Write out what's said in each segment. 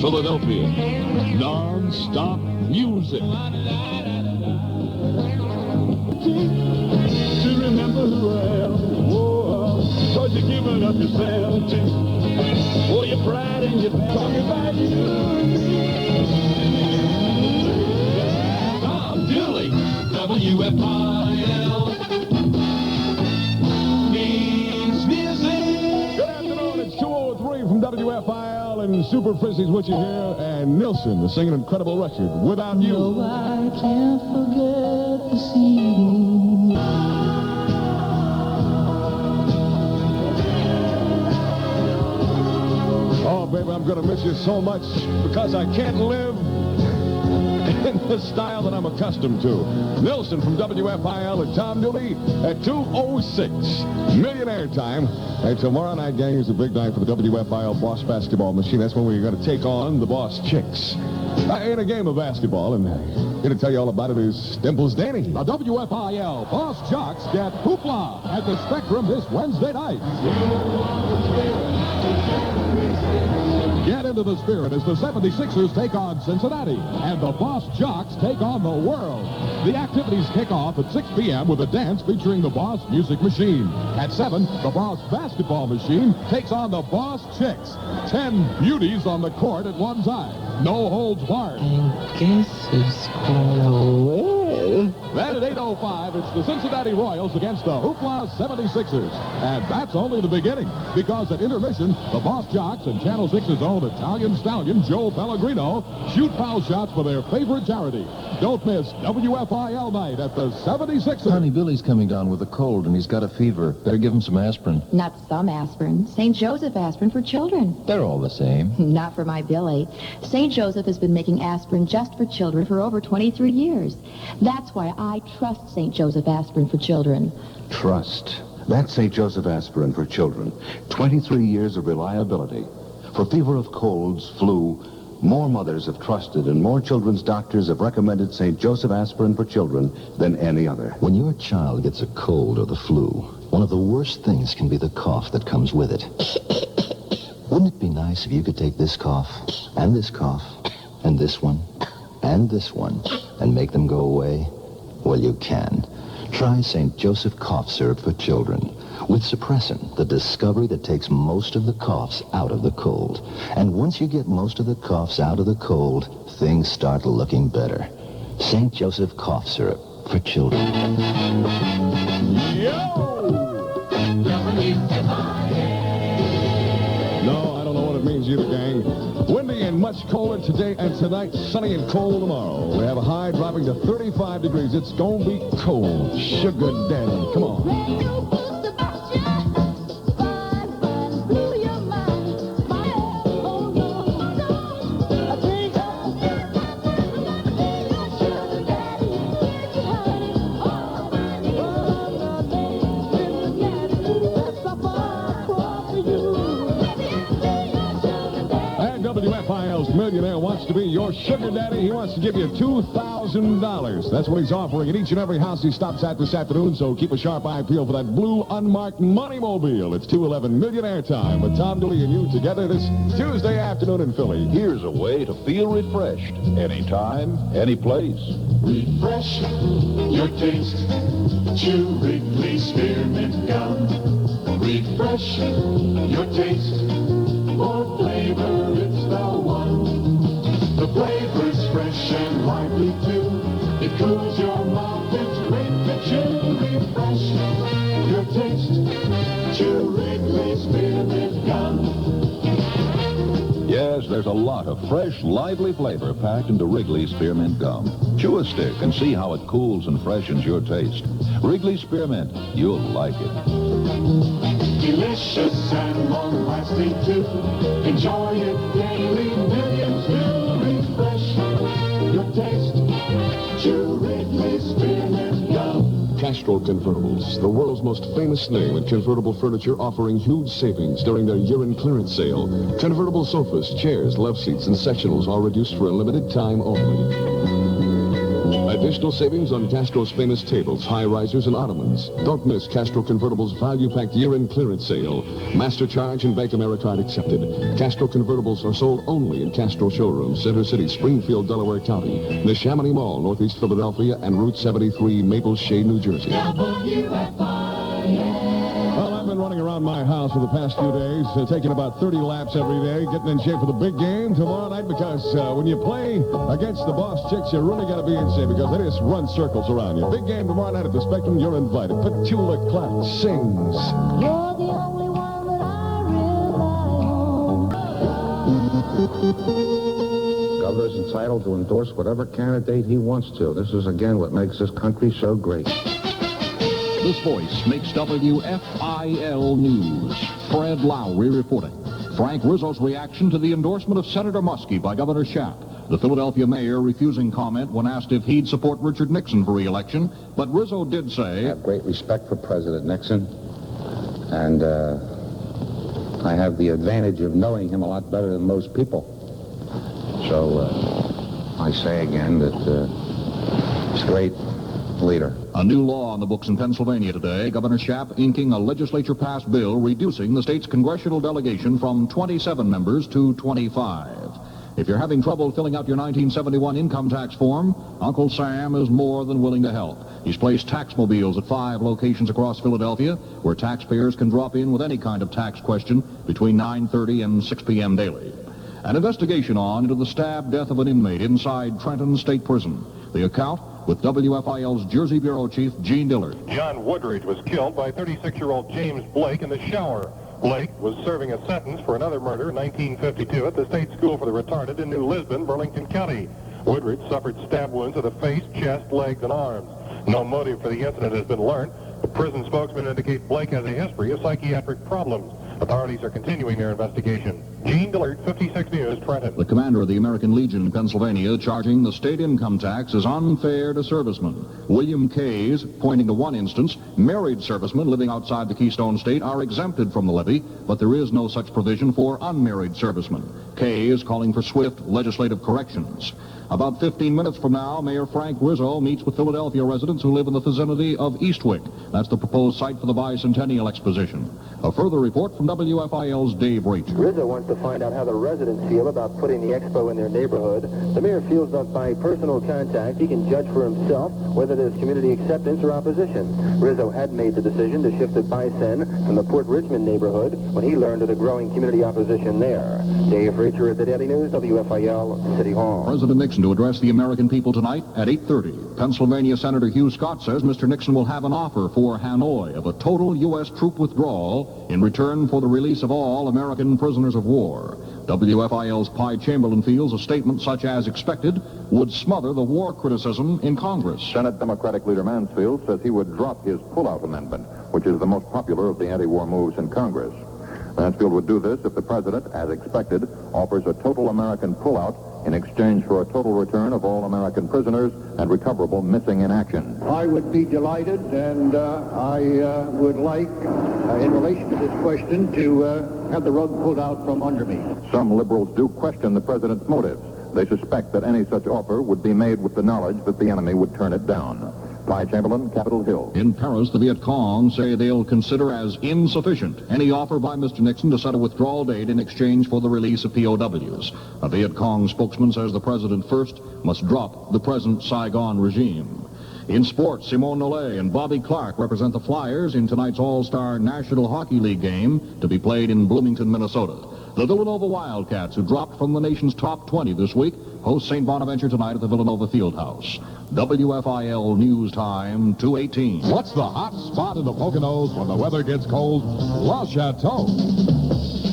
Philadelphia. Non-stop music. To remember who I am. Whoa, cause you're giving up yourself to. Oh, your pride and your back. Talking about you. Tom Dooley, WFIL. Means music. Good afternoon, it's 2:03 from WFIL, and Super Frizzy's what you hear, and Nilsson is singing an incredible record, Without You. No, I can't forget this evening. Oh, baby, I'm going to miss you so much because I can't live in the style that I'm accustomed to. Nilsson from WFIL and Tom Dooley at 2:06. Millionaire time. And tomorrow night, gang, is a big night for the WFIL Boss Basketball Machine. That's when we're going to take on the Boss Chicks in a game of basketball. And here to tell you all about it is Dimples Danny. The WFIL Boss Jocks get hoopla at the Spectrum this Wednesday night. Get into the spirit as the 76ers take on Cincinnati, and the Boss Jocks take on the world. The activities kick off at 6 p.m. with a dance featuring the Boss Music Machine. At 7, the Boss Basketball Machine takes on the Boss Chicks. 10 beauties on the court at one time. No holds barred. I guess who's gonna win? Then at 8:05, it's the Cincinnati Royals against the Hoopla 76ers. And that's only the beginning, because at intermission, the Boss Jocks and Channel 6's own Italian stallion, Joe Pellegrino, shoot foul shots for their favorite charity. Don't miss WFIL night at the 76ers. Honey, Billy's coming down with a cold, and he's got a fever. Better give him some aspirin. Not some aspirin. St. Joseph aspirin for children. They're all the same. Not for my Billy. St. Joseph has been making aspirin just for children for over 23 years. That's why I trust St. Joseph aspirin for children. Trust. That's St. Joseph aspirin for children. 23 years of reliability. For fever of colds, flu, more mothers have trusted and more children's doctors have recommended St. Joseph aspirin for children than any other. When your child gets a cold or the flu, one of the worst things can be the cough that comes with it. Wouldn't it be nice if you could take this cough, and this cough, and this one, and make them go away? Well, you can. Try St. Joseph cough syrup for children. With suppressin, the discovery that takes most of the coughs out of the cold. And once you get most of the coughs out of the cold, things start looking better. St. Joseph cough syrup for children. No, I don't know what it means either, gang. Windy and much colder today and tonight, sunny and cold tomorrow. We have a high dropping to 35 degrees. It's going to be cold. Sugar Daddy, come on. WFIL's millionaire wants to be your sugar daddy. He wants to give you $2,000. That's what he's offering at each and every house he stops at this afternoon, so keep a sharp eye peeled for that blue unmarked money mobile. It's 2:11 millionaire time with Tom Dooley and you together this Tuesday afternoon in Philly. Here's a way to feel refreshed. Anytime, any place. Refresh your taste. Chew Wrigley Spearmint Gum. Refresh your taste. For flavor, it's the one. The flavor's fresh and lively too. It cools your mouth, it's great to chew. Refresh your taste. Chew Wrigley Spearmint Gum. Yes, there's a lot of fresh, lively flavor packed into Wrigley Spearmint Gum. Chew a stick and see how it cools and freshens your taste. Wrigley Spearmint, you'll like it. Delicious and long-lasting too. Enjoy it daily, millions do. Refresh your taste. Chew Wrigley Spearmint Gum. Castrol Convertibles, the world's most famous name in convertible furniture, offering huge savings during their year-end clearance sale. Convertible sofas, chairs, love seats, and sectionals are reduced for a limited time only. At Additional savings on Castro's famous tables, high risers, and ottomans. Don't miss Castro Convertible's value-packed year-end clearance sale. Master charge and Bank Americard accepted. Castro Convertibles are sold only in Castro showrooms, Center City, Springfield, Delaware County, Neshaminy Mall, Northeast Philadelphia, and Route 73, Maple Shade, New Jersey. Well, I've been running around my house for the past few days, taking about 30 laps every day, getting in shape for the big game tomorrow night, because when you play against the Boss Chicks, you really got to be in shape, because they just run circles around you. Big game tomorrow night at the Spectrum. You're invited. Petula Clark sings. You're the only one that I rely on. Governor's entitled to endorse whatever candidate he wants to. This is, again, what makes this country so great. This voice makes WFIL News. Fred Lowry reporting. Frank Rizzo's reaction to the endorsement of Senator Muskie by Governor Schaap. The Philadelphia mayor refusing comment when asked if he'd support Richard Nixon for re-election, but Rizzo did say, I have great respect for President Nixon, and I have the advantage of knowing him a lot better than most people. So I say again that he's a great leader. A new law on the books in Pennsylvania today. Governor Schaap inking a legislature-passed bill reducing the state's congressional delegation from 27 members to 25. If you're having trouble filling out your 1971 income tax form, Uncle Sam is more than willing to help. He's placed taxmobiles at 5 locations across Philadelphia where taxpayers can drop in with any kind of tax question between 9:30 and 6 p.m. daily. An investigation on into the stabbed death of an inmate inside Trenton State Prison. The account with WFIL's Jersey Bureau Chief Gene Dillard. John Woodridge was killed by 36-year-old James Blake in the shower. Blake was serving a sentence for another murder in 1952 at the State School for the Retarded in New Lisbon, Burlington County. Woodridge suffered stab wounds to the face, chest, legs, and arms. No motive for the incident has been learned. The prison spokesman indicates Blake has a history of psychiatric problems. Authorities are continuing their investigation. Gene Dillard, 56 News, Trenton. The commander of the American Legion in Pennsylvania charging the state income tax is unfair to servicemen. William Kays, pointing to one instance, married servicemen living outside the Keystone State are exempted from the levy, but there is no such provision for unmarried servicemen. Kays calling for swift legislative corrections. About 15 minutes from now, Mayor Frank Rizzo meets with Philadelphia residents who live in the vicinity of Eastwick. That's the proposed site for the Bicentennial Exposition. A further report from WFIL's Dave Rach. Rizzo wants to find out how the residents feel about putting the expo in their neighborhood. The mayor feels that by personal contact, he can judge for himself whether there's community acceptance or opposition. Rizzo had made the decision to shift the Bicen from the Port Richmond neighborhood when he learned of the growing community opposition there. Dave Rach at the Daily News, WFIL, City Hall. President Nixon to address the American people tonight at 8:30. Pennsylvania Senator Hugh Scott says Mr. Nixon will have an offer for Hanoi of a total U.S. troop withdrawal in return for the release of all American prisoners of war. WFIL's Pi Chamberlain feels a statement such as expected would smother the war criticism in Congress. Senate Democratic leader Mansfield says he would drop his pullout amendment, which is the most popular of the anti-war moves in Congress. Mansfield would do this if the president, as expected, offers a total American pullout in exchange for a total return of all American prisoners and recoverable missing in action. I would be delighted, and I would like, in relation to this question, to have the rug pulled out from under me. Some liberals do question the president's motives. They suspect that any such offer would be made with the knowledge that the enemy would turn it down. Pi Chamberlain, Capitol Hill. In Paris, the Viet Cong say they'll consider as insufficient any offer by Mr. Nixon to set a withdrawal date in exchange for the release of POWs. A Viet Cong spokesman says the president first must drop the present Saigon regime. In sports, Simone Nollet and Bobby Clark represent the Flyers in tonight's All-Star National Hockey League game to be played in Bloomington, Minnesota. The Villanova Wildcats, who dropped from the nation's top 20 this week, host St. Bonaventure tonight at the Villanova Fieldhouse. WFIL News Time, 2:18. What's the hot spot in the Poconos when the weather gets cold? La Chateau.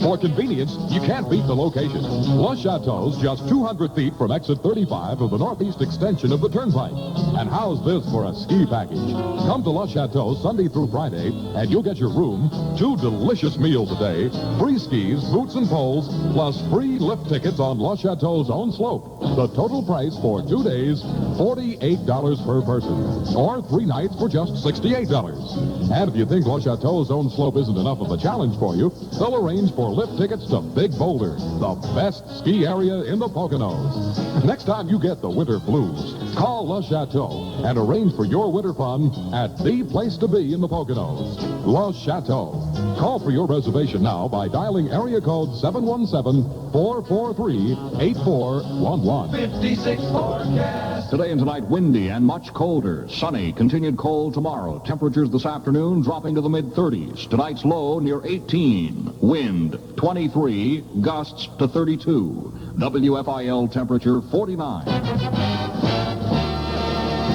For convenience, you can't beat the location. La Chateau's just 200 feet from exit 35 of the northeast extension of the Turnpike. And how's this for a ski package? Come to La Chateau Sunday through Friday, and you'll get your room, 2 delicious meals a day, free skis, boots and poles, plus free lift tickets on La Chateau's own slope. The total price for 2 days, $48 per person, or 3 nights for just $68. And if you think La Chateau's own slope isn't enough of a challenge for you, they'll arrange for lift tickets to Big Boulder, the best ski area in the Poconos. Next time you get the winter blues, call Le Chateau and arrange for your winter fun at the place to be in the Poconos, Le Chateau. Call for your reservation now by dialing area code 717-443-8411. 56 forecast. Today and tonight, windy and much colder. Sunny, continued cold tomorrow. Temperatures this afternoon dropping to the mid-30s. Tonight's low near 18. Wind 23, gusts to 32. WFIL temperature 49.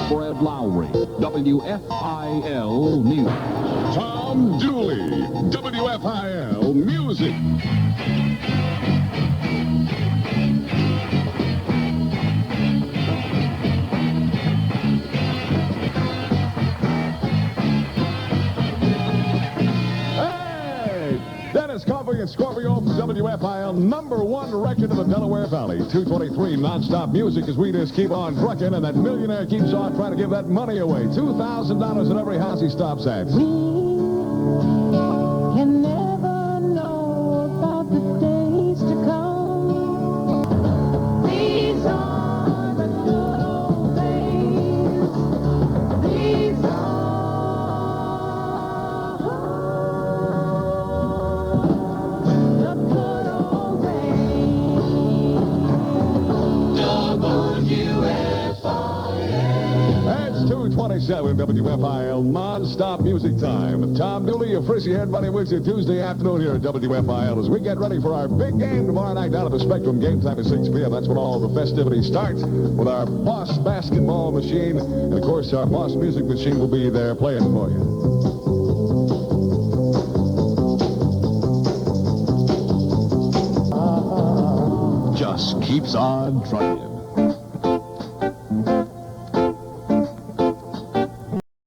Fred Lowry, WFIL News. Tom Dooley, WFIL Music. Coffee and Scorpio from WFIL, #1 record in the Delaware Valley. 223 nonstop music as we just keep on trucking, and that millionaire keeps on trying to give that money away. $2,000 in every house he stops at. Can never know about the days to come. These are the good old days. These are That's 227 WFIL non-stop music time. Tom Dooley, your frizzy head buddy with you Tuesday afternoon here at WFIL as we get ready for our big game tomorrow night down at the Spectrum. Game time at 6 p.m. That's when all the festivities start with our Boss basketball machine. And, of course, our Boss music machine will be there playing for you. Just keeps on trucking.